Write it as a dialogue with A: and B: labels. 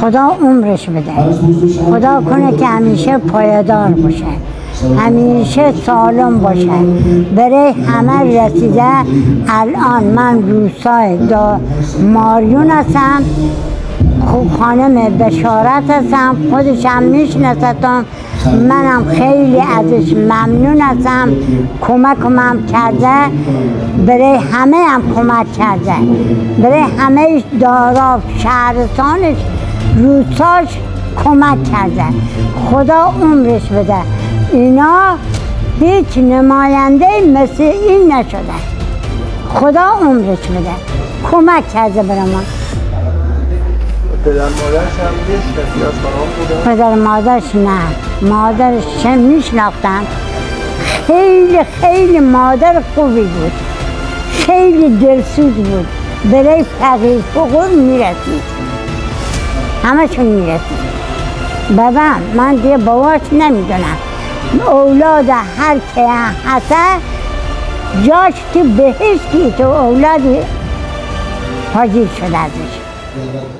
A: خدا عمرش بده، خدا کنه که همیشه پایدار باشه، همیشه سالم باشه، برای همه رسیده. الان من روستای ماریون هستم، خانم بشارت هستم، خودش هم میشناستم، منم خیلی ازش ممنون هستم، کمکم کرده، برای همه هم کمک کرده، برای همه دارا شهرستانش روستاش کمک کرده. خدا عمرش بده. اینا هیچ نماینده مثل این نشده. خدا عمرش بده، کمک کرده برای ما.
B: پدر مادرش هم میشناسی از خانم بودن؟
A: پدر مادرش نه، مادرش چه میشناختم، خیلی خیلی مادر خوبی بود، خیلی دلسوز بود، برای فقیر فقیر میرسید، همشون میرسید. بابا من دیگه باباش نمیدونم، اولاد هر که هسته جاش تو بهشتی، تو اولادی حاضر شده ازش.